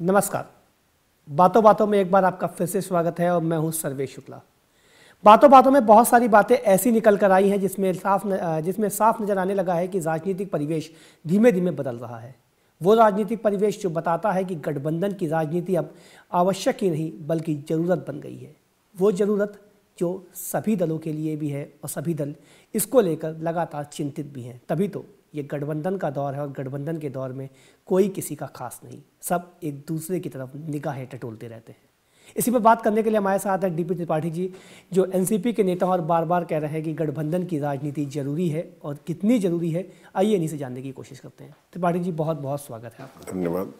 नमस्कार। बातों बातों में एक बार आपका फिर से स्वागत है और मैं हूं सर्वेश शुक्ला। बातों बातों में बहुत सारी बातें ऐसी निकल कर आई हैं जिसमें साफ नजर आने लगा है कि राजनीतिक परिवेश धीमे धीमे बदल रहा है। वो राजनीतिक परिवेश जो बताता है कि गठबंधन की राजनीति अब आवश्यक ही नहीं बल्कि ज़रूरत बन गई है। वो ज़रूरत जो सभी दलों के लिए भी है और सभी दल इसको लेकर लगातार चिंतित भी हैं। तभी तो ये गठबंधन का दौर है और गठबंधन के दौर में कोई किसी का खास नहीं, सब एक दूसरे की तरफ निगाहें टटोलते रहते हैं। इसी पर बात करने के लिए हमारे साथ है डीपी त्रिपाठी जी, जो एनसीपी के नेता और बार बार कह रहे हैं कि गठबंधन की राजनीति जरूरी है और कितनी जरूरी है, आइए इन्हीं से जानने की कोशिश करते हैं। त्रिपाठी जी, बहुत बहुत स्वागत है आपका। धन्यवाद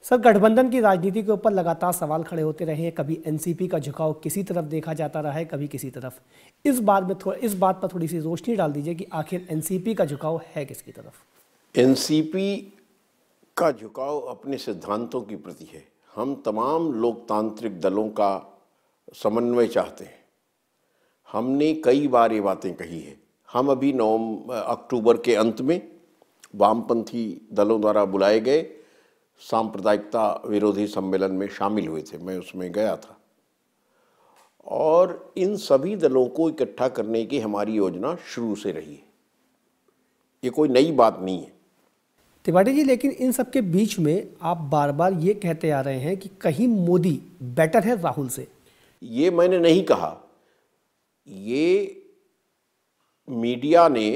सर, गठबंधन की राजनीति के ऊपर लगातार सवाल खड़े होते रहे हैं। कभी एनसीपी का झुकाव किसी तरफ देखा जाता रहा है, कभी किसी तरफ। इस बात पर थोड़ी सी रोशनी डाल दीजिए कि आखिर एनसीपी का झुकाव है किसकी तरफ। एनसीपी का झुकाव अपने सिद्धांतों की प्रति है। हम तमाम लोकतांत्रिक दलों का समन्वय चाहते हैं। हमने कई बार ये बातें कही है। हम अभी अक्टूबर के अंत में वामपंथी दलों द्वारा बुलाए गए सांप्रदायिकता विरोधी सम्मेलन में शामिल हुए थे, मैं उसमें गया था। और इन सभी दलों को इकट्ठा करने की हमारी योजना शुरू से रही है। ये कोई नई बात नहीं है। त्रिपाठी जी, लेकिन इन सब के बीच में आप बार बार ये कहते आ रहे हैं कि कहीं मोदी बेटर है राहुल से। ये मैंने नहीं कहा। ये मीडिया ने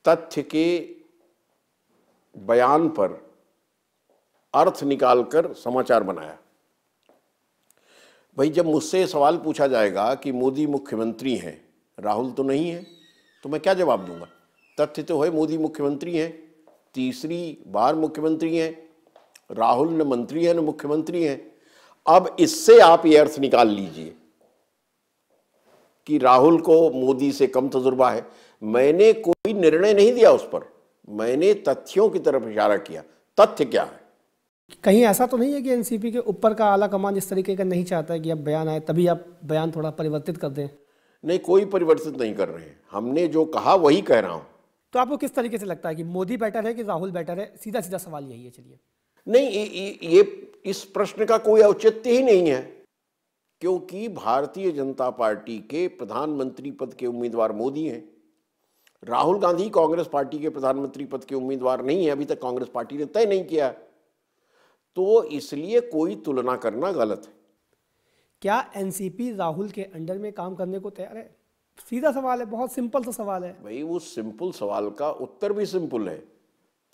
तथ्य के बयान पर अर्थ निकालकर समाचार बनाया। भाई, जब मुझसे सवाल पूछा जाएगा कि मोदी मुख्यमंत्री हैं, राहुल तो नहीं है, तो मैं क्या जवाब दूंगा? तथ्य तो है मोदी मुख्यमंत्री हैं, तीसरी बार मुख्यमंत्री हैं। राहुल न मंत्री है न मुख्यमंत्री हैं। अब इससे आप ये अर्थ निकाल लीजिए कि राहुल को मोदी से कम तजुर्बा है। मैंने कोई निर्णय नहीं दिया उस पर, मैंने तथ्यों की तरफ इशारा किया। तथ्य क्या है? कहीं ऐसा तो नहीं है कि एनसीपी के ऊपर का आला कमान इस तरीके का नहीं चाहता है कि अब बयान आए तभी आप बयान थोड़ा परिवर्तित कर दें? नहीं, कोई परिवर्तित नहीं कर रहे हैं। हमने जो कहा वही कह रहा हूं। तो आपको किस तरीके से लगता है कि मोदी बेटर है कि राहुल बेटर है? सीधा सीधा सवाल यही है। चलिए। नहीं, ये इस प्रश्न का कोई औचित्य ही नहीं है, क्योंकि भारतीय जनता पार्टी के प्रधानमंत्री पद के उम्मीदवार मोदी हैं। राहुल गांधी कांग्रेस पार्टी के प्रधानमंत्री पद के उम्मीदवार नहीं है। अभी तक कांग्रेस पार्टी ने तय नहीं किया, तो इसलिए कोई तुलना करना गलत है। क्या एनसीपी राहुल के अंडर में काम करने को तैयार है? सीधा सवाल है, बहुत सिंपल सा सवाल है। भाई, वो सिंपल सवाल का उत्तर भी सिंपल है।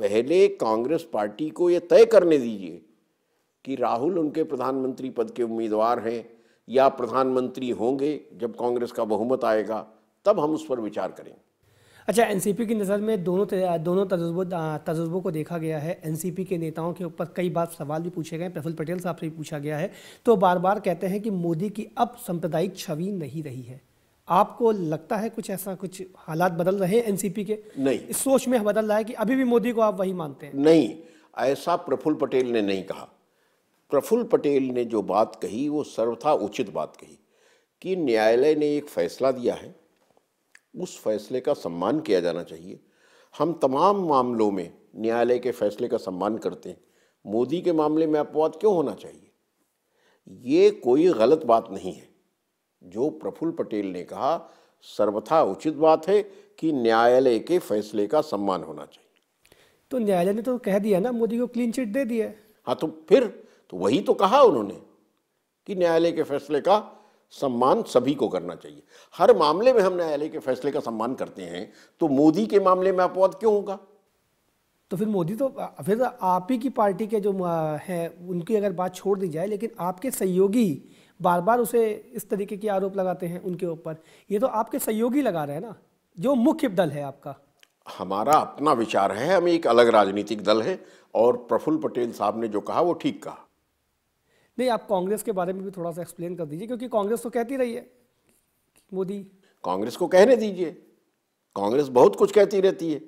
पहले कांग्रेस पार्टी को ये तय करने दीजिए कि राहुल उनके प्रधानमंत्री पद के उम्मीदवार हैं या प्रधानमंत्री होंगे। जब कांग्रेस का बहुमत आएगा तब हम उस पर विचार करेंगे। अच्छा, एनसीपी की नज़र में दोनों तजुर्बों को देखा गया है। एनसीपी के नेताओं के ऊपर कई बार सवाल भी पूछे गए, प्रफुल्ल पटेल साहब से भी पूछा गया है, तो बार बार कहते हैं कि मोदी की अब सांप्रदायिक छवि नहीं रही है। आपको लगता है कुछ ऐसा, कुछ हालात बदल रहे हैं एनसीपी के? नहीं, इस सोच में बदल रहा है कि अभी भी मोदी को आप वही मानते हैं? नहीं, ऐसा प्रफुल्ल पटेल ने नहीं कहा। प्रफुल्ल पटेल ने जो बात कही वो सर्वथा उचित बात कही कि न्यायालय ने एक फैसला दिया है, उस फैसले का सम्मान किया जाना चाहिए। हम तमाम मामलों में न्यायालय के फैसले का सम्मान करते हैं। मोदी के मामले में अपवाद क्यों होना चाहिए? ये कोई गलत बात नहीं है। जो प्रफुल्ल पटेल ने कहा सर्वथा उचित बात है कि न्यायालय के फैसले का सम्मान होना चाहिए। तो न्यायालय ने तो कह दिया ना, मोदी को क्लीन चिट दे दिया है। हाँ, तो फिर तो वही तो कहा उन्होंने कि न्यायालय के फैसले का सम्मान सभी को करना चाहिए। हर मामले में हम न्यायालय के फैसले का सम्मान करते हैं, तो मोदी के मामले में अपवाद क्यों होगा? तो फिर मोदी तो फिर आप ही की पार्टी के जो है उनकी अगर बात छोड़ दी जाए, लेकिन आपके सहयोगी बार बार उसे इस तरीके के आरोप लगाते हैं उनके ऊपर। ये तो आपके सहयोगी लगा रहे हैं ना, जो मुख्य दल है आपका। हमारा अपना विचार है, हम एक अलग राजनीतिक दल है, और प्रफुल्ल पटेल साहब ने जो कहा वो ठीक कहा। नहीं, आप कांग्रेस के बारे में भी थोड़ा सा एक्सप्लेन कर दीजिए, क्योंकि कांग्रेस तो कहती रही है मोदी। कांग्रेस को कहने दीजिए, कांग्रेस बहुत कुछ कहती रहती है।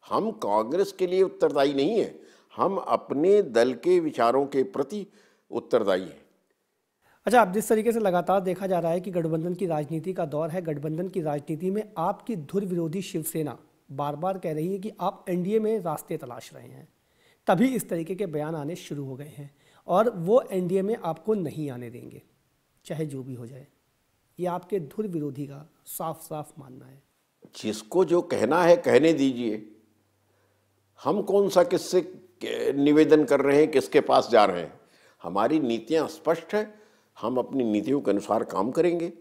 हम कांग्रेस के लिए उत्तरदायी नहीं है, हम अपने दल के विचारों के प्रति उत्तरदायी हैं। अच्छा, अब जिस तरीके से लगातार देखा जा रहा है कि गठबंधन की राजनीति का दौर है, गठबंधन की राजनीति में आपकी धुर विरोधी शिवसेना बार बार कह रही है कि आप एनडीए में रास्ते तलाश रहे हैं। तभी इस तरीके के बयान आने शुरू हो गए हैं और वो एनडीए में आपको नहीं आने देंगे, चाहे जो भी हो जाए। ये आपके धुर विरोधी का साफ साफ मानना है। जिसको जो कहना है कहने दीजिए। हम कौन सा किससे निवेदन कर रहे हैं, किसके पास जा रहे हैं? हमारी नीतियां स्पष्ट है, हम अपनी नीतियों के अनुसार काम करेंगे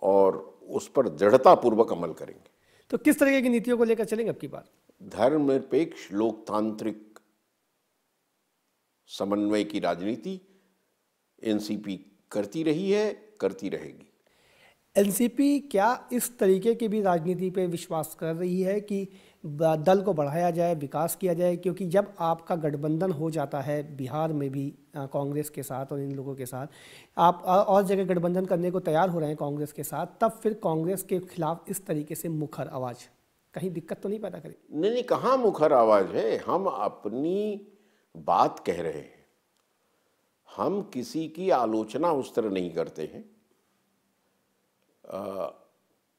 और उस पर दृढ़तापूर्वक अमल करेंगे। तो किस तरह की नीतियों को लेकर चलेंगे अब की बार? धर्मनिरपेक्ष लोकतांत्रिक समन्वय की राजनीति एनसीपी करती रही है, करती रहेगी। एनसीपी क्या इस तरीके की भी राजनीति पे विश्वास कर रही है कि दल को बढ़ाया जाए, विकास किया जाए? क्योंकि जब आपका गठबंधन हो जाता है बिहार में भी कांग्रेस के साथ और इन लोगों के साथ, आप और जगह गठबंधन करने को तैयार हो रहे हैं कांग्रेस के साथ, तब फिर कांग्रेस के खिलाफ इस तरीके से मुखर आवाज़ कहीं दिक्कत तो नहीं पैदा करे? नहीं, कहाँ मुखर आवाज़ है। हम अपनी बात कह रहे हैं, हम किसी की आलोचना उस तरह नहीं करते हैं,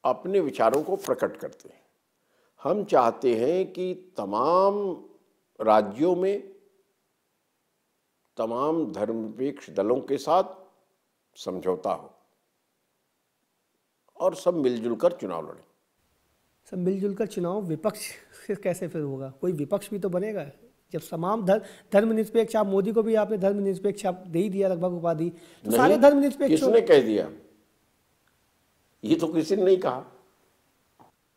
अपने विचारों को प्रकट करते हैं। हम चाहते हैं कि तमाम राज्यों में तमाम धर्मनिरपेक्ष दलों के साथ समझौता हो और सब मिलजुल कर चुनाव लड़ें। सब मिलजुल कर चुनाव, विपक्ष कैसे फिर होगा? कोई विपक्ष भी तो बनेगा जब तमाम धर्मनिरपेक्ष। आप मोदी को भी आपने धर्मनिरपेक्ष आप दे ही दिया लगभग उपाधि, तो सारे धर्मनिरपेक्ष। किसने कह दिया? ये तो किसी ने नहीं कहा।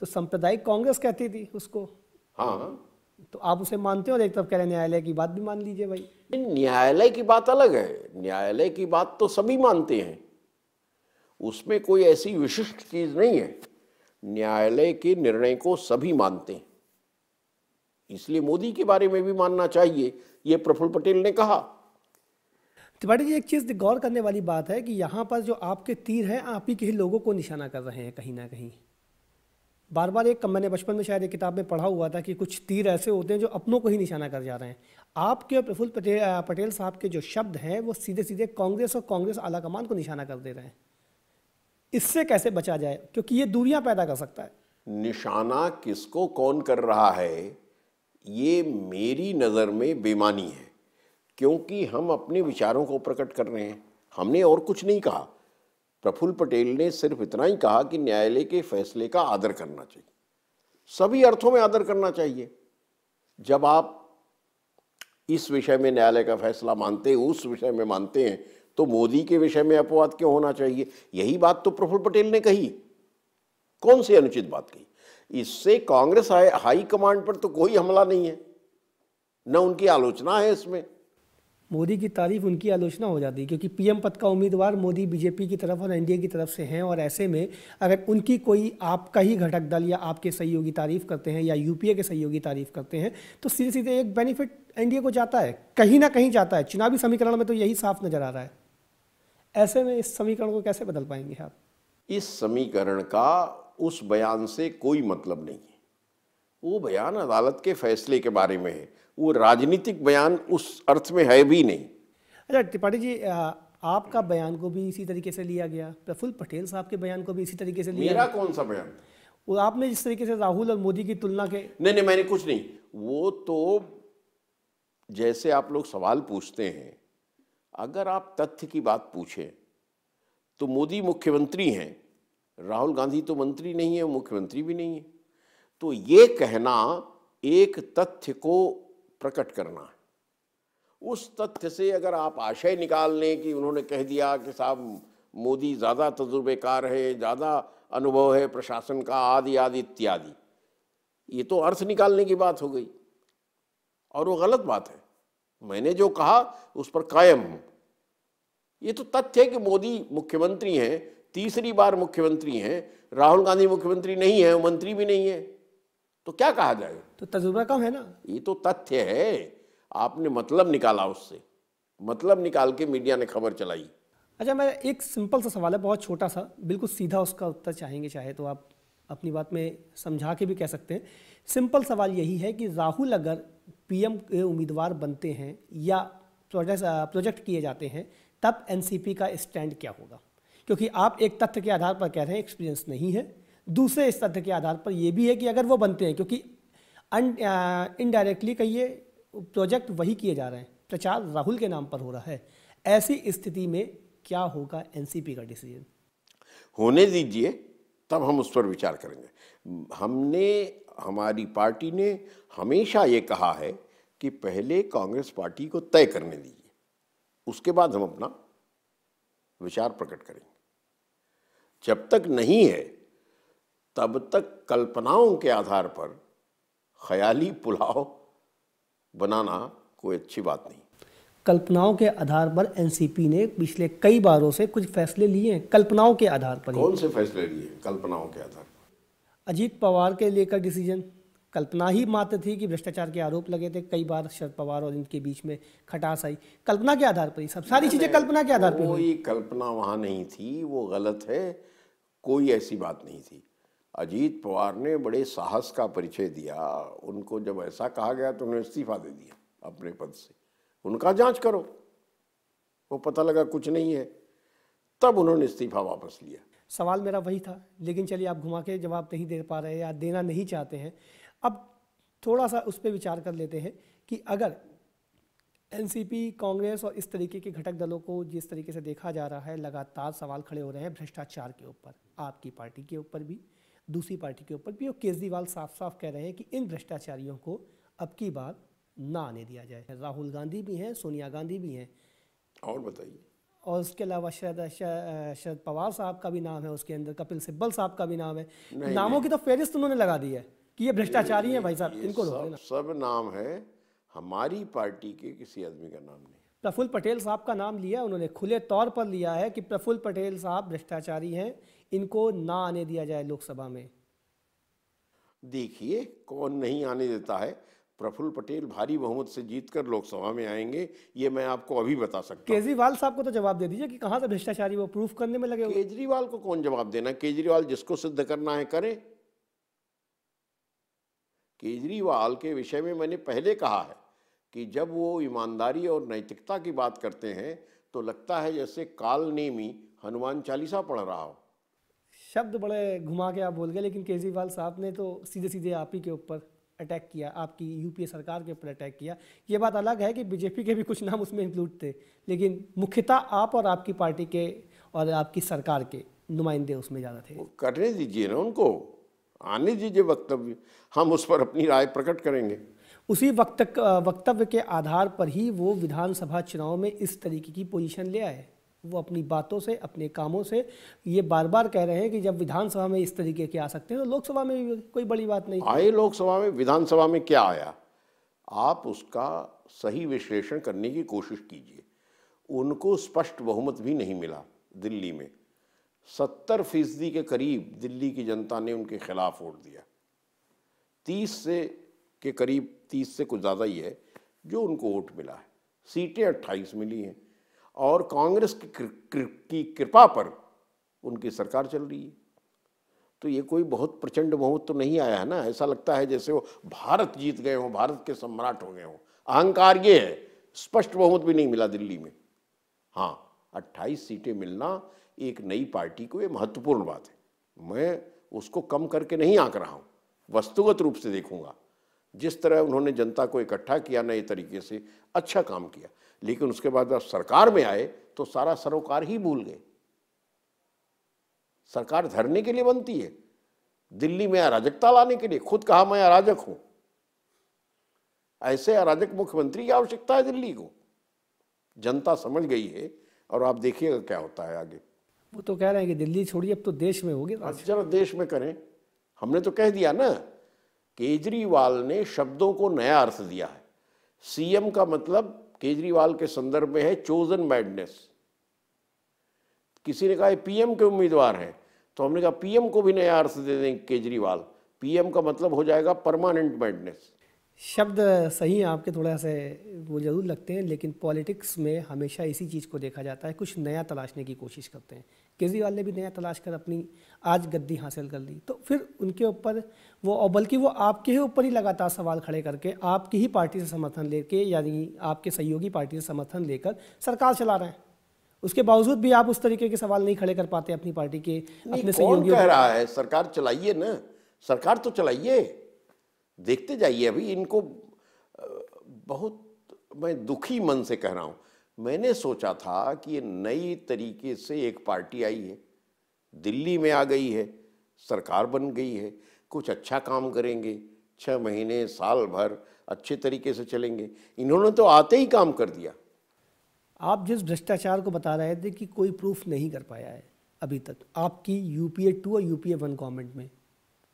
तो सांप्रदायिक कांग्रेस कहती थी उसको। हाँ, तो आप उसे मानते हो और एक तरफ कह रहे हैं न्यायालय की बात भी मान लीजिए भाई। न्यायालय की बात अलग है। न्यायालय की बात तो सभी मानते हैं, उसमें कोई ऐसी विशिष्ट चीज नहीं है। न्यायालय के निर्णय को सभी मानते हैं, इसलिए मोदी के बारे में भी मानना चाहिए, ये प्रफुल्ल पटेल ने कहा। त्रिपाठी जी, एक चीज़ गौर करने वाली बात है कि यहाँ पर जो आपके तीर हैं आप ही के ही लोगों को निशाना कर रहे हैं कहीं ना कहीं। बार बार एक मैंने बचपन में शायद एक किताब में पढ़ा हुआ था कि कुछ तीर ऐसे होते हैं जो अपनों को ही निशाना कर जा रहे हैं। आपके और प्रफुल्ल पटेल साहब के जो शब्द हैं वो सीधे सीधे कांग्रेस और कांग्रेस आलाकमान को निशाना कर दे रहे हैं। इससे कैसे बचा जाए, क्योंकि ये दूरियां पैदा कर सकता है। निशाना किसको कौन कर रहा है, ये मेरी नज़र में बेईमानी है, क्योंकि हम अपने विचारों को प्रकट कर रहे हैं। हमने और कुछ नहीं कहा। प्रफुल्ल पटेल ने सिर्फ इतना ही कहा कि न्यायालय के फैसले का आदर करना चाहिए, सभी अर्थों में आदर करना चाहिए। जब आप इस विषय में न्यायालय का फैसला मानते हैं, उस विषय में मानते हैं, तो मोदी के विषय में अपवाद क्यों होना चाहिए? यही बात तो प्रफुल्ल पटेल ने कही। कौन सी अनुचित बात कही? इससे कांग्रेस हाई कमांड पर तो कोई हमला नहीं है, न उनकी आलोचना है इसमें। मोदी की तारीफ उनकी आलोचना हो जाती है, क्योंकि पीएम पद का उम्मीदवार मोदी बीजेपी की तरफ और एनडीए की तरफ से हैं, और ऐसे में अगर उनकी कोई आपका ही घटक दल या आपके सहयोगी तारीफ करते हैं या यूपीए के सहयोगी तारीफ करते हैं, तो सीधे सीधे एक बेनिफिट एनडीए को जाता है, कहीं ना कहीं जाता है। चुनावी समीकरण में तो यही साफ नजर आ रहा है। ऐसे में इस समीकरण को कैसे बदल पाएंगे आप? इस समीकरण का उस बयान से कोई मतलब नहीं है। वो बयान अदालत के फैसले के बारे में है, वो राजनीतिक बयान उस अर्थ में है भी नहीं। अच्छा त्रिपाठी जी, आपका बयान को भी इसी तरीके से लिया गया, प्रफुल्ल पटेल साहब के बयान को भी इसी तरीके से लिया मेरा गया। कौन सा बयान? वो आपने जिस तरीके से राहुल और मोदी की तुलना के। नहीं, मैंने कुछ नहीं। वो तो जैसे आप लोग सवाल पूछते हैं, अगर आप तथ्य की बात पूछें तो मोदी मुख्यमंत्री हैं, राहुल गांधी तो मंत्री नहीं है, मुख्यमंत्री भी नहीं है। तो ये कहना एक तथ्य को प्रकट करना है। उस तथ्य से अगर आप आशय निकाल लें कि उन्होंने कह दिया कि साहब मोदी ज़्यादा तजुर्बेकार है, ज़्यादा अनुभव है प्रशासन का, आदि आदि इत्यादि, ये तो अर्थ निकालने की बात हो गई और वो गलत बात है। मैंने जो कहा उस पर कायम हूँ। ये तो तथ्य है कि मोदी मुख्यमंत्री हैं, तीसरी बार मुख्यमंत्री हैं, राहुल गांधी मुख्यमंत्री नहीं है, मंत्री भी नहीं है, तो क्या कहा जाए? तो तजुर्बा कम है ना। ये तो तथ्य है, आपने मतलब निकाला, उससे मतलब निकाल के मीडिया ने खबर चलाई। अच्छा, मेरा एक सिंपल सा सवाल है, बहुत छोटा सा, बिल्कुल सीधा उसका उत्तर चाहेंगे, चाहे तो आप अपनी बात में समझा के भी कह सकते हैं। सिंपल सवाल यही है कि राहुल अगर पीएम के उम्मीदवार बनते हैं या प्रोजेक्ट किए जाते हैं, तब एनसीपी का स्टैंड क्या होगा? क्योंकि आप एक तथ्य के आधार पर कह रहे हैं एक्सपीरियंस नहीं है, दूसरे इस तथ्य के आधार पर यह भी है कि अगर वो बनते हैं, क्योंकि इनडायरेक्टली कहिए प्रोजेक्ट वही किए जा रहे हैं, प्रचार राहुल के नाम पर हो रहा है। ऐसी स्थिति में क्या होगा एनसीपी का डिसीजन? होने दीजिए, तब हम उस पर विचार करेंगे। हमारी पार्टी ने हमेशा ये कहा है कि पहले कांग्रेस पार्टी को तय करने दीजिए, उसके बाद हम अपना विचार प्रकट करेंगे। जब तक नहीं है तब तक कल्पनाओं के आधार पर ख्याली पुलाव बनाना कोई अच्छी बात नहीं। कल्पनाओं के आधार पर एनसीपी ने पिछले कई बारों से कुछ फैसले लिए हैं, कल्पनाओं के आधार पर। कौन से फैसले लिए कल्पनाओं के आधार पर? अजीत पवार के लेकर डिसीजन कल्पना ही मात्र थी कि भ्रष्टाचार के आरोप लगे थे, कई बार शरद पवार और इनके बीच में खटास आई, कल्पना के आधार पर ही सब सारी चीजें कल्पना के आधार पर। कोई कल्पना वहां नहीं थी, वो गलत है, कोई ऐसी बात नहीं थी। अजीत पवार ने बड़े साहस का परिचय दिया, उनको जब ऐसा कहा गया तो उन्होंने इस्तीफा दे दिया अपने पद से। उनका जांच करो, वो पता लगा कुछ नहीं है, तब उन्होंने इस्तीफा वापस लिया। सवाल मेरा वही था, लेकिन चलिए आप घुमा के जवाब नहीं दे पा रहे या देना नहीं चाहते हैं। अब थोड़ा सा उस पर विचार कर लेते हैं कि अगर एनसीपी, कांग्रेस और इस तरीके के घटक दलों को जिस तरीके से देखा जा रहा है, लगातार सवाल खड़े हो रहे हैं भ्रष्टाचार के ऊपर, आपकी पार्टी के ऊपर भी, दूसरी पार्टी के ऊपर भी, और केजरीवाल साफ साफ कह रहे हैं कि इन भ्रष्टाचारियों को अब की बार ना आने दिया जाए। राहुल गांधी भी हैं, सोनिया गांधी भी हैं, और बताइए। और उसके अलावा शरद पवार साहब का भी नाम है उसके अंदर, कपिल सिब्बल साहब का भी नाम है। नामों की तो फहरिस्त उन्होंने लगा दी है कि ये भ्रष्टाचारी हैं भाई साहब, इनको रोक लेना। सब नाम है, हमारी पार्टी के किसी आदमी का नाम नहीं। प्रफुल्ल पटेल साहब का नाम लिया उन्होंने, खुले तौर पर लिया है कि प्रफुल्ल पटेल साहब भ्रष्टाचारी हैं, इनको ना आने दिया जाए लोकसभा में। देखिए कौन नहीं आने देता है। प्रफुल्ल पटेल भारी बहुमत से जीतकर लोकसभा में आएंगे, ये मैं आपको अभी बता सकता हूं। केजरीवाल साहब को तो जवाब दे दीजिए कि कहां से भ्रष्टाचारी वो प्रूफ करने में लगे। केजरीवाल को कौन जवाब देना? केजरीवाल जिसको सिद्ध करना है करे। केजरीवाल के विषय में मैंने पहले कहा है कि जब वो ईमानदारी और नैतिकता की बात करते हैं तो लगता है जैसे काल नेमी हनुमान चालीसा पढ़ रहा हो। शब्द बड़े घुमा के आप बोल गए, लेकिन केजरीवाल साहब ने तो सीधे सीधे आप ही के ऊपर अटैक किया, आपकी यूपीए सरकार के ऊपर अटैक किया। ये बात अलग है कि बीजेपी के भी कुछ नाम उसमें इंक्लूड थे, लेकिन मुख्यतः आप और आपकी पार्टी के और आपकी सरकार के नुमाइंदे उसमें ज़्यादा थे। करने दीजिए ना उनको, आने दीजिए वक्तव्य, हम उस पर अपनी राय प्रकट करेंगे। उसी वक्तव्य के आधार पर ही वो विधानसभा चुनाव में इस तरीके की पोजीशन ले आए। वो अपनी बातों से, अपने कामों से ये बार बार कह रहे हैं कि जब विधानसभा में इस तरीके के आ सकते हैं तो लोकसभा में भी कोई बड़ी बात नहीं। आए लोकसभा में, विधानसभा में क्या आया, आप उसका सही विश्लेषण करने की कोशिश कीजिए। उनको स्पष्ट बहुमत भी नहीं मिला दिल्ली में, 70% के करीब दिल्ली की जनता ने उनके खिलाफ वोट दिया। 30 से के करीब, 30 से कुछ ज़्यादा ही है जो उनको वोट मिला है। सीटें 28 मिली हैं और कांग्रेस की कृपा पर उनकी सरकार चल रही है। तो ये कोई बहुत प्रचंड बहुमत तो नहीं आया है ना। ऐसा लगता है जैसे वो भारत जीत गए हों, भारत के सम्राट हो गए हों। अहंकार ये है, स्पष्ट बहुमत भी नहीं मिला दिल्ली में। हाँ, 28 सीटें मिलना एक नई पार्टी को ये महत्वपूर्ण बात है। मैं उसको कम करके नहीं आंक रहा हूँ, वस्तुगत रूप से देखूंगा। जिस तरह उन्होंने जनता को इकट्ठा किया नए तरीके से, अच्छा काम किया, लेकिन उसके बाद जब सरकार में आए तो सारा सरोकार ही भूल गए। सरकार धरने के लिए बनती है, दिल्ली में अराजकता लाने के लिए। खुद कहा मैं अराजक हूं। ऐसे अराजक मुख्यमंत्री की आवश्यकता है दिल्ली को। जनता समझ गई है और आप देखिएगा क्या होता है आगे। वो तो कह रहे हैं कि दिल्ली छोड़िए, अब तो देश में होगी। जरा देश में करें। हमने तो कह दिया ना, केजरीवाल ने शब्दों को नया अर्थ दिया है। सीएम का मतलब केजरीवाल के संदर्भ में है चोजन मैडनेस। किसी ने कहा पीएम के उम्मीदवार हैं, तो हमने कहा पीएम को भी नया अर्थ दे देंगे केजरीवाल। पीएम का मतलब हो जाएगा परमानेंट मैडनेस। शब्द सही हैं आपके, थोड़ा से वो जरूर लगते हैं, लेकिन पॉलिटिक्स में हमेशा इसी चीज़ को देखा जाता है, कुछ नया तलाशने की कोशिश करते हैं। केजरीवाल ने भी नया तलाश कर अपनी आज गद्दी हासिल कर ली, तो फिर उनके ऊपर वो, और बल्कि वो आपके ही ऊपर ही लगातार सवाल खड़े करके आपकी ही पार्टी से समर्थन लेके, यानी आपके सहयोगी पार्टी से समर्थन लेकर सरकार चला रहे हैं। उसके बावजूद भी आप उस तरीके के सवाल नहीं खड़े कर पाते अपनी पार्टी के, अपने सहयोगियों। कह रहा है सरकार चलाइए ना, सरकार तो चलाइए, देखते जाइए। अभी इनको बहुत मैं दुखी मन से कह रहा हूँ। मैंने सोचा था कि ये नई तरीके से एक पार्टी आई है, दिल्ली में आ गई है, सरकार बन गई है, कुछ अच्छा काम करेंगे, 6 महीने साल भर अच्छे तरीके से चलेंगे। इन्होंने तो आते ही काम कर दिया। आप जिस भ्रष्टाचार को बता रहे थे कि कोई प्रूफ नहीं कर पाया है अभी तक, आपकी यूपीए 2 और यूपीए 1 गवर्नमेंट में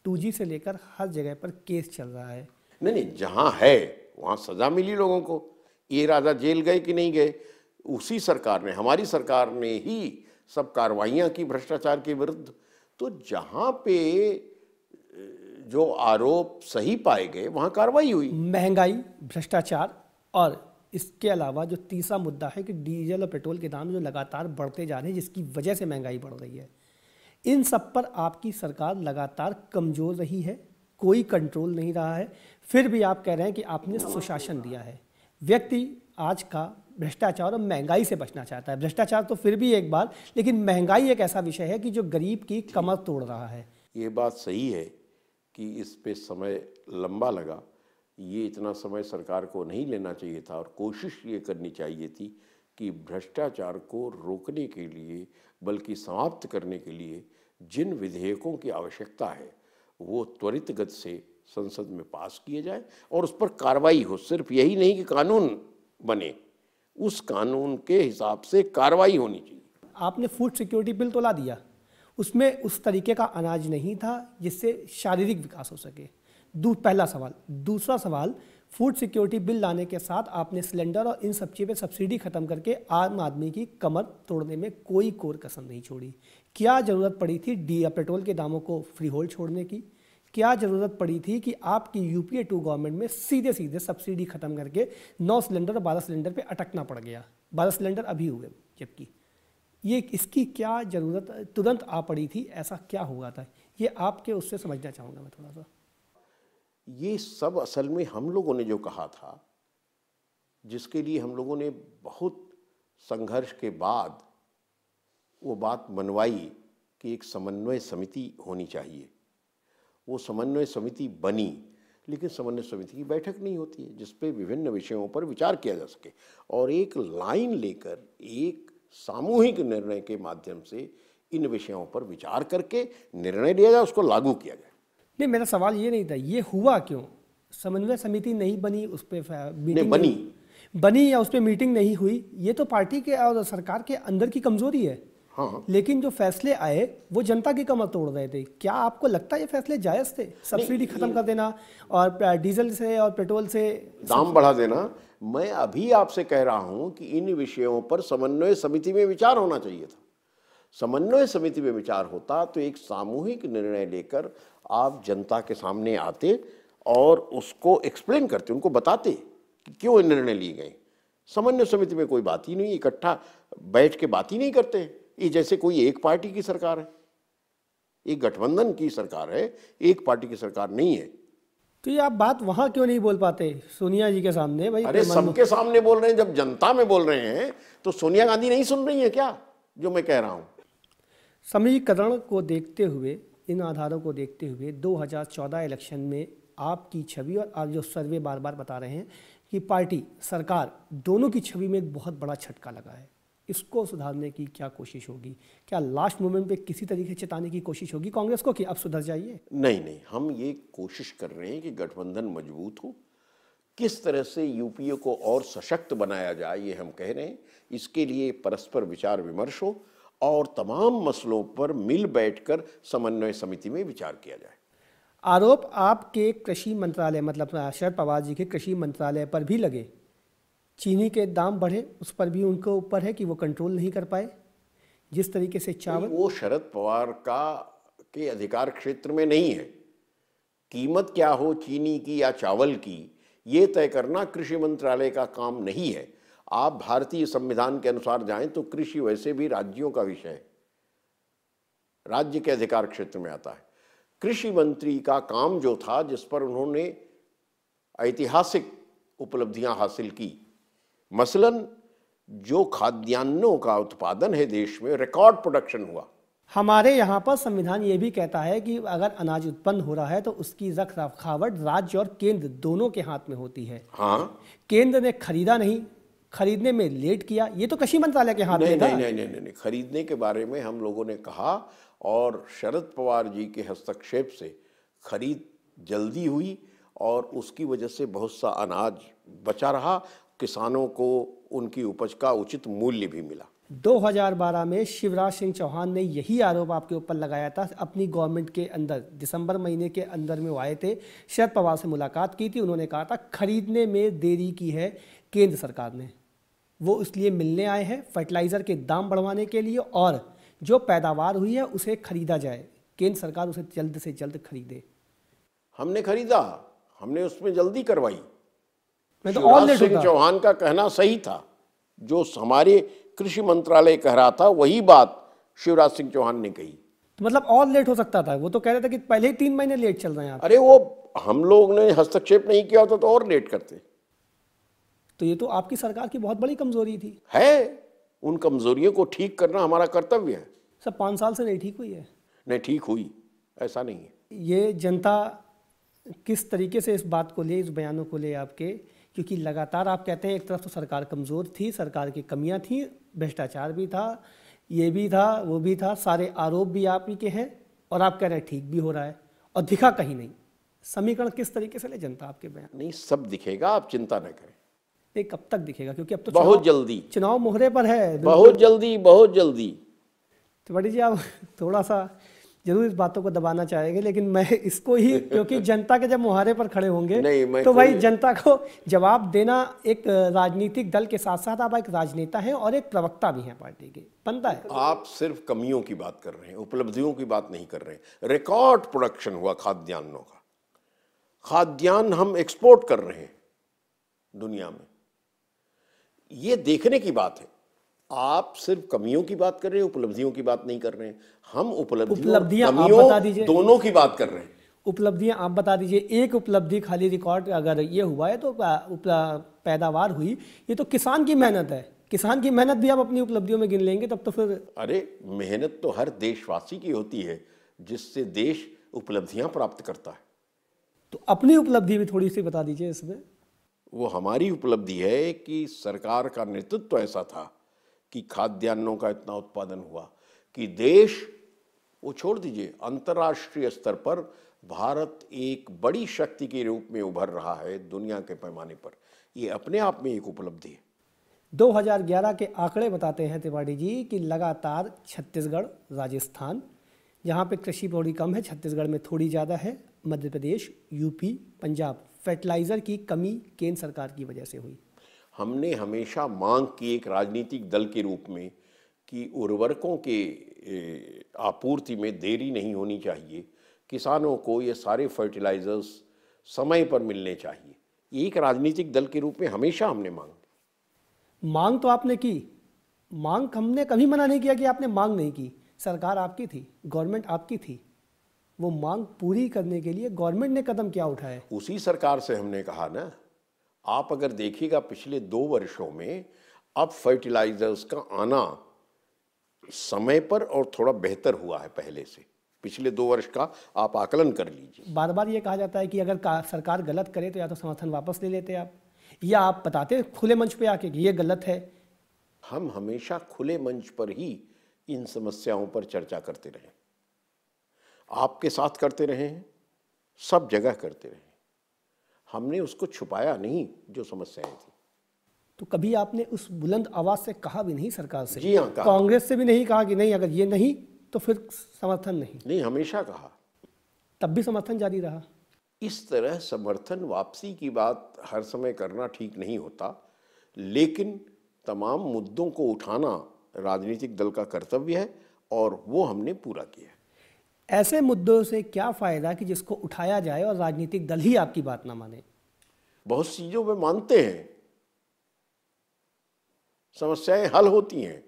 2G से लेकर हर जगह पर केस चल रहा है। नहीं, जहाँ है वहाँ सजा मिली लोगों को। ये राजा जेल गए कि नहीं गए, उसी सरकार ने, हमारी सरकार ने ही सब कार्रवाइयाँ की भ्रष्टाचार के विरुद्ध। तो जहाँ पे जो आरोप सही पाए गए वहाँ कार्रवाई हुई। महंगाई, भ्रष्टाचार और इसके अलावा जो तीसरा मुद्दा है कि डीजल और पेट्रोल के दाम जो लगातार बढ़ते जा रहे हैं, जिसकी वजह से महंगाई बढ़ रही है, इन सब पर आपकी सरकार लगातार कमज़ोर रही है, कोई कंट्रोल नहीं रहा है। फिर भी आप कह रहे हैं कि आपने सुशासन दिया है। व्यक्ति आज का भ्रष्टाचार और महंगाई से बचना चाहता है। भ्रष्टाचार तो फिर भी एक बार, लेकिन महंगाई एक ऐसा विषय है कि जो गरीब की कमर तोड़ रहा है। ये बात सही है कि इस पे समय लंबा लगा। ये इतना समय सरकार को नहीं लेना चाहिए था और कोशिश ये करनी चाहिए थी कि भ्रष्टाचार को रोकने के लिए, बल्कि समाप्त करने के लिए जिन विधेयकों की आवश्यकता है वो त्वरित गति से संसद में पास किए जाए और उस पर कार्रवाई हो। सिर्फ यही नहीं कि कानून बने, उस कानून के हिसाब से कार्रवाई होनी चाहिए। आपने फूड सिक्योरिटी बिल तो ला दिया, उसमें उस तरीके का अनाज नहीं था जिससे शारीरिक विकास हो सके। पहला सवाल। दूसरा सवाल, फूड सिक्योरिटी बिल लाने के साथ आपने सिलेंडर और इन सब चीज़ों पे सब्सिडी खत्म करके आम आदमी की कमर तोड़ने में कोई कोर कसर नहीं छोड़ी। क्या ज़रूरत पड़ी थी पेट्रोल के दामों को फ्री होल्ड छोड़ने की? क्या ज़रूरत पड़ी थी कि आपकी यूपीए 2 गवर्नमेंट में सीधे सीधे सब्सिडी खत्म करके 9 सिलेंडर और 12 सिलेंडर पे अटकना पड़ गया? 12 सिलेंडर अभी हुए, जबकि ये इसकी क्या ज़रूरत तुरंत आ पड़ी थी? ऐसा क्या हुआ था? ये आपके उससे समझना चाहूँगा मैं थोड़ा सा। ये सब असल में हम लोगों ने जो कहा था, जिसके लिए हम लोगों ने बहुत संघर्ष के बाद वो बात मनवाई कि एक समन्वय समिति होनी चाहिए। वो समन्वय समिति बनी, लेकिन समन्वय समिति की बैठक नहीं होती है जिस पे विभिन्न विषयों पर विचार किया जा सके और एक लाइन लेकर एक सामूहिक निर्णय के माध्यम से इन विषयों पर विचार करके निर्णय लिया जाए, उसको लागू किया जाए। नहीं, मेरा सवाल ये नहीं था, ये हुआ क्यों? समन्वय समिति नहीं बनी, उस पर मीटिंग बनी या उस पर मीटिंग नहीं हुई, ये तो पार्टी के और सरकार के अंदर की कमजोरी है। हाँ। लेकिन जो फैसले आए वो जनता की कमर तोड़ रहे थे। क्या आपको लगता है ये फैसले जायज़ थे? सब्सिडी खत्म कर देना और डीजल से और पेट्रोल से दाम बढ़ा देना। मैं अभी आपसे कह रहा हूं कि इन विषयों पर समन्वय समिति में विचार होना चाहिए था। समन्वय समिति में विचार होता तो एक सामूहिक निर्णय लेकर आप जनता के सामने आते और उसको एक्सप्लेन करते, उनको बताते कि क्यों निर्णय लिए गए। समन्वय समिति में कोई बात ही नहीं, इकट्ठा बैठ के बात ही नहीं करते। ये जैसे कोई एक पार्टी की सरकार है, एक गठबंधन की सरकार है, एक पार्टी की सरकार नहीं है। तो ये आप बात वहां क्यों नहीं बोल पाते सोनिया जी के सामने? भाई अरे सबके सामने बोल रहे हैं, जब जनता में बोल रहे हैं तो सोनिया गांधी नहीं सुन रही है क्या जो मैं कह रहा हूं? समीकरण को देखते हुए, इन आधारों को देखते हुए 2014 इलेक्शन में आपकी छवि और आप जो सर्वे बार बार बता रहे हैं कि पार्टी सरकार दोनों की छवि में एक बहुत बड़ा झटका लगा है, इसको सुधारने की क्या कोशिश होगी? क्या लास्ट मोमेंट पे किसी तरीके से चिताने की कोशिश होगी कांग्रेस को कि अब सुधर जाइए? नहीं, हम ये कोशिश कर रहे हैं कि गठबंधन मजबूत हो। किस तरह से यूपीए को और सशक्त बनाया जाए ये हम कह रहे हैं। इसके लिए परस्पर विचार विमर्श हो और तमाम मसलों पर मिल बैठकर समन्वय समिति में विचार किया जाए। आरोप आपके कृषि मंत्रालय, मतलब शरद पवार जी के कृषि मंत्रालय पर भी लगे। चीनी के दाम बढ़े, उस पर भी उनके ऊपर है कि वो कंट्रोल नहीं कर पाए। जिस तरीके से चावल, वो शरद पवार के अधिकार क्षेत्र में नहीं है। कीमत क्या हो चीनी की या चावल की, ये तय करना कृषि मंत्रालय का काम नहीं है। आप भारतीय संविधान के अनुसार जाएं तो कृषि वैसे भी राज्यों का विषय है, राज्य के अधिकार क्षेत्र में आता है। कृषि मंत्री का काम जो था, जिस पर उन्होंने ऐतिहासिक उपलब्धियां हासिल की, मसलन जो खाद्यान्नों का उत्पादन है देश में, रिकॉर्ड प्रोडक्शन हुआ, हमारे यहाँ पर संविधान ये भी कहता है कि अगर अनाज उत्पन्न हो रहा है तो उसकी रख रखावट राज्य और केंद्र दोनों के हाथ में होती है। हाँ, केंद्र ने खरीदा नहीं, खरीदने में लेट किया, ये तो कृषि मंत्रालय के हाथ में था। नहीं, खरीदने के बारे में हम लोगों ने कहा और शरद पवार जी के हस्तक्षेप से खरीद जल्दी हुई और उसकी वजह से बहुत सा अनाज बचा रहा, किसानों को उनकी उपज का उचित मूल्य भी मिला। 2012 में शिवराज सिंह चौहान ने यही आरोप आपके ऊपर लगाया था अपनी गवर्नमेंट के अंदर। दिसंबर महीने के अंदर में वो आए थे, शरद पवार से मुलाकात की थी, उन्होंने कहा था खरीदने में देरी की है केंद्र सरकार ने। वो इसलिए मिलने आए हैं फर्टिलाइज़र के दाम बढ़वाने के लिए और जो पैदावार हुई है उसे खरीदा जाए, केंद्र सरकार उसे जल्द से जल्द खरीदे। हमने खरीदा, हमने उसमें जल्दी करवाई। मैं तो और शिवराज सिंह चौहान का कहना सही था, जो हमारे कृषि मंत्रालय कह रहा था वही बात शिवराज सिंह चौहान ने कही। तो मतलब और लेट हो सकता था, वो तो कह रहे थे कि पहले ही 3 महीने लेट चल रहे हैं आप। अरे वो हम लोग ने हस्तक्षेप नहीं किया होता तो और लेट करते। तो ये तो आपकी सरकार की बहुत बड़ी कमजोरी थी। है, उन कमजोरियों को ठीक करना हमारा कर्तव्य है। सर 5 साल से नहीं ठीक हुई है। नहीं ठीक हुई, ऐसा नहीं है। ये जनता किस तरीके से इस बात को ले, इस बयानों को ले आपके, क्योंकि लगातार आप कहते हैं एक तरफ तो सरकार कमज़ोर थी, सरकार की कमियां थी, भ्रष्टाचार भी था, ये भी था, वो भी था, सारे आरोप भी आप ही के हैं और आप कह रहे हैं ठीक भी हो रहा है और दिखा कहीं नहीं। समीकरण किस तरीके से ले जनता आपके बयान? नहीं, सब दिखेगा, आप चिंता न करें। नहीं, कब तक दिखेगा? क्योंकि अब तो बहुत जल्दी चुनाव मोहरे पर है। बहुत जल्दी, बहुत जल्दी। त्रिपाठी जी, आप थोड़ा सा जरूर इस बातों को दबाना चाहेंगे, लेकिन मैं इसको ही, क्योंकि जनता के जब मुहारे पर खड़े होंगे तो भाई जनता को जवाब देना, एक राजनीतिक दल के साथ साथ आप एक राजनेता हैं और एक प्रवक्ता भी हैं पार्टी के, बनता है। आप सिर्फ कमियों की बात कर रहे हैं, उपलब्धियों की बात नहीं कर रहे हैं। रिकॉर्ड प्रोडक्शन हुआ खाद्यान्नों का, खाद्यान्न हम एक्सपोर्ट कर रहे हैं दुनिया में, ये देखने की बात है। आप सिर्फ कमियों की बात कर रहे हैं, उपलब्धियों की बात नहीं कर रहे हैं। हम उपलब्धियां आप बता दीजिए, दोनों की बात कर रहे हैं। उपलब्धियां आप बता दीजिए। एक उपलब्धि खाली रिकॉर्ड अगर ये हुआ है तो पैदावार हुई, ये तो किसान की मेहनत है। किसान की मेहनत भी आप अपनी उपलब्धियों में गिन लेंगे तब तो फिर। अरे मेहनत तो हर देशवासी की होती है, जिससे देश उपलब्धियां प्राप्त करता है। तो अपनी उपलब्धि भी थोड़ी सी बता दीजिए इसमें। वो हमारी उपलब्धि है कि सरकार का नेतृत्व ऐसा था कि खाद्यान्नों का इतना उत्पादन हुआ कि देश, वो छोड़ दीजिए, अंतर्राष्ट्रीय स्तर पर भारत एक बड़ी शक्ति के रूप में उभर रहा है दुनिया के पैमाने पर। ये अपने आप में एक उपलब्धि है। 2011 के आंकड़े बताते हैं त्रिपाठी जी कि लगातार छत्तीसगढ़, राजस्थान, जहाँ पे कृषि थोड़ी कम है, छत्तीसगढ़ में थोड़ी ज़्यादा है, मध्य प्रदेश, यूपी, पंजाब, फर्टिलाइज़र की कमी केंद्र सरकार की वजह से हुई। हमने हमेशा मांग की एक राजनीतिक दल के रूप में कि उर्वरकों के आपूर्ति में देरी नहीं होनी चाहिए, किसानों को ये सारे फर्टिलाइजर्स समय पर मिलने चाहिए। एक राजनीतिक दल के रूप में हमेशा हमने मांग तो आपने की, मांग हमने कभी मना नहीं किया कि आपने मांग नहीं की। सरकार आपकी थी, गवर्नमेंट आपकी थी, वो मांग पूरी करने के लिए गवर्नमेंट ने कदम क्या उठाए? उसी सरकार से हमने कहा ना, आप अगर देखिएगा पिछले 2 वर्षों में अब फर्टिलाइजर्स का आना समय पर और थोड़ा बेहतर हुआ है पहले से। पिछले 2 वर्ष का आप आकलन कर लीजिए। बार बार ये कहा जाता है कि अगर सरकार गलत करे तो या तो समर्थन वापस ले लेते आप, या आप बताते खुले मंच पे आके कि ये गलत है। हम हमेशा खुले मंच पर ही इन समस्याओं पर चर्चा करते रहे, आपके साथ करते रहे हैं, सब जगह करते रहे। हमने उसको छुपाया नहीं जो समस्याएं थी। तो कभी आपने उस बुलंद आवाज से कहा भी नहीं सरकार से? जी हाँ, कहा। कांग्रेस से भी नहीं कहा कि नहीं अगर ये नहीं तो फिर समर्थन नहीं? नहीं, हमेशा कहा। तब भी समर्थन जारी रहा। इस तरह समर्थन वापसी की बात हर समय करना ठीक नहीं होता, लेकिन तमाम मुद्दों को उठाना राजनीतिक दल का कर्तव्य है और वो हमने पूरा किया। ऐसे मुद्दों से क्या फायदा कि जिसको उठाया जाए और राजनीतिक दल ही आपकी बात ना माने? बहुत चीजों में मानते हैं, समस्याएं हल होती हैं,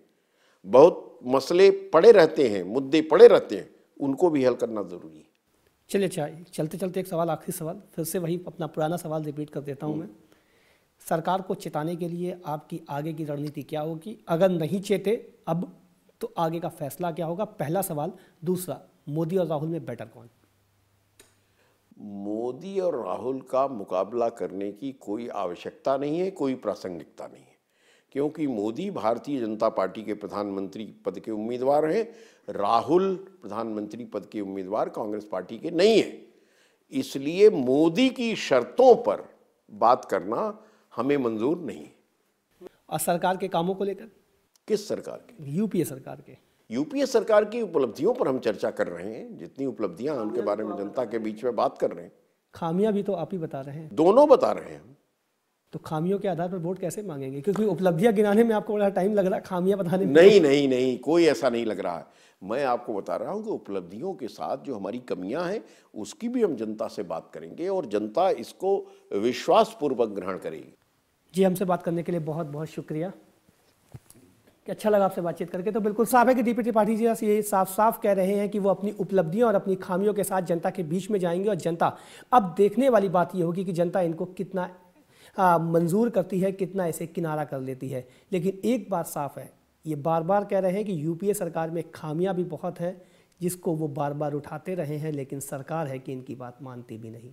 बहुत मसले पड़े रहते हैं, मुद्दे पड़े रहते हैं, उनको भी हल करना जरूरी है। चलिए चलते चलते एक सवाल, आखिरी सवाल, फिर से वही अपना पुराना सवाल रिपीट कर देता हूँ मैं। सरकार को चेताने के लिए आपकी आगे की रणनीति क्या होगी? अगर नहीं चेते अब तो आगे का फैसला क्या होगा, पहला सवाल। दूसरा, मोदी और राहुल में बेटर कौन? मोदी और राहुल का मुकाबला करने की कोई आवश्यकता नहीं है, कोई प्रासंगिकता नहीं है, क्योंकि मोदी भारतीय जनता पार्टी के प्रधानमंत्री पद के उम्मीदवार हैं, राहुल प्रधानमंत्री पद के उम्मीदवार कांग्रेस पार्टी के नहीं हैं। इसलिए मोदी की शर्तों पर बात करना हमें मंजूर नहीं है। और सरकार के कामों को लेकर? किस सरकार के? यूपीए सरकार के। यूपीए सरकार की उपलब्धियों पर हम चर्चा कर रहे हैं, जितनी उपलब्धियां हैं उनके बारे में जनता के बीच में बात कर रहे हैं। खामियां भी तो आप ही बता रहे हैं। दोनों बता रहे हैं। तो खामियों के आधार पर वोट कैसे मांगेंगे, क्योंकि उपलब्धियां गिनाने में आपको बड़ा टाइम लग रहा है, खामियां बताने में नहीं नहीं नहीं, कोई ऐसा नहीं लग रहा है। मैं आपको बता रहा हूं कि उपलब्धियों के साथ जो हमारी कमियां हैं उसकी भी हम जनता से बात करेंगे और जनता इसको विश्वासपूर्वक ग्रहण करेगी। जी, हमसे बात करने के लिए बहुत बहुत शुक्रिया, कि अच्छा लगा आपसे बातचीत करके। तो बिल्कुल साफ है कि डीपीटी पाटिल जी ये साफ साफ कह रहे हैं कि वो अपनी उपलब्धियों और अपनी खामियों के साथ जनता के बीच में जाएंगे, और जनता, अब देखने वाली बात ये होगी कि जनता इनको कितना मंजूर करती है, कितना इसे किनारा कर लेती है। लेकिन एक बात साफ है, ये बार बार कह रहे हैं कि यूपीए सरकार में खामियां भी बहुत हैं, जिसको वो बार बार उठाते रहे हैं, लेकिन सरकार है कि इनकी बात मानती भी नहीं।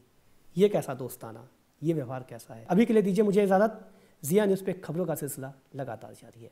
ये कैसा दोस्ताना, ये व्यवहार कैसा है? अभी के लिए दीजिए मुझे इजाज़त। जिया न्यूज़ पे खबरों का सिलसिला लगातार जारी है।